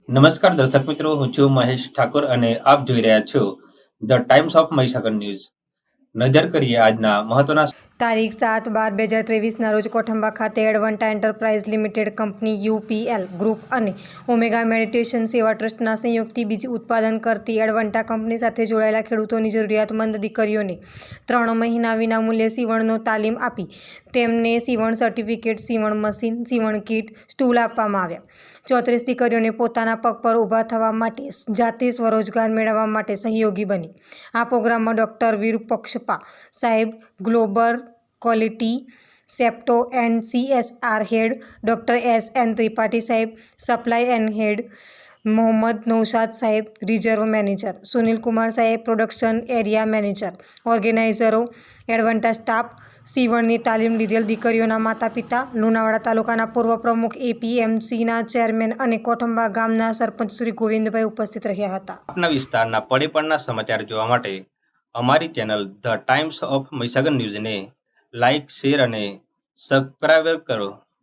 નમસ્કાર દર્શક મિત્રો, હું છું મહેશ ઠાકોર અને આપ જોઈ રહ્યા છો the Times of Mahisagar News. નજર કરીએ આજના મહત્વના. તારીખ 7/12/2023ના રોજ કોઠંબા ખાતે Advanta enterprise limited company UPL group અને ઓમેગા મેડિટેશન સેવા ટ્રસ્ટના સંયુક્તથી બીજ ઉત્પાદન કરતી એડવન્ટા કંપની સાથે જોડાયેલા ખેડૂતોની જરૂરિયાતમંદ દીકરીઓને 3 મહિના વિનામૂલ્યે સીવણનો તાલીમ આપી તેમને સીવણ સર્ટિફિકેટ, સીવણ મશીન, સીવણ કીટ, સ્ટૂલ આપવામાં આવ્યા. 34 દીકરીઓને પોતાના પગ પર ઊભા થવા માટે, જાતે સ્વરોજગાર મેળવવા માટે સહયોગી બની. આ પ્રોગ્રામમાં ડોક્ટર વિરુપક્ષપા સાહેબ, ગ્લોબલ ક્વોલિટી સેપ્ટો and CSR head doctor SN Tripathi સાહેબ, supply and head Mohammad Naushad સાહેબ, રિઝર્વ મેનેજર સુનિલ કુમાર સાહેબ, પ્રોડક્શન એરિયા મેનેજર, ઓર્ગેનાઇઝરો, એડવન્ટા સ્ટાફ, સીવણની તાલીમ લીધેલ દીકરીઓના માતા પિતા, લુણાવાડા તાલુકાના પૂર્વ પ્રમુખ, APMCના ચેરમેન અને કોઠંબા ગામના સરપંચ શ્રી ગોવિંદભાઈ ઉપસ્થિત રહ્યા હતા. આપના વિસ્તારના પડે સમાચાર જોવા માટે અમારી channel the Times of Mahisagar ન્યૂઝને લાઇક, શેર અને સબસ્ક્રાઇબ કરો.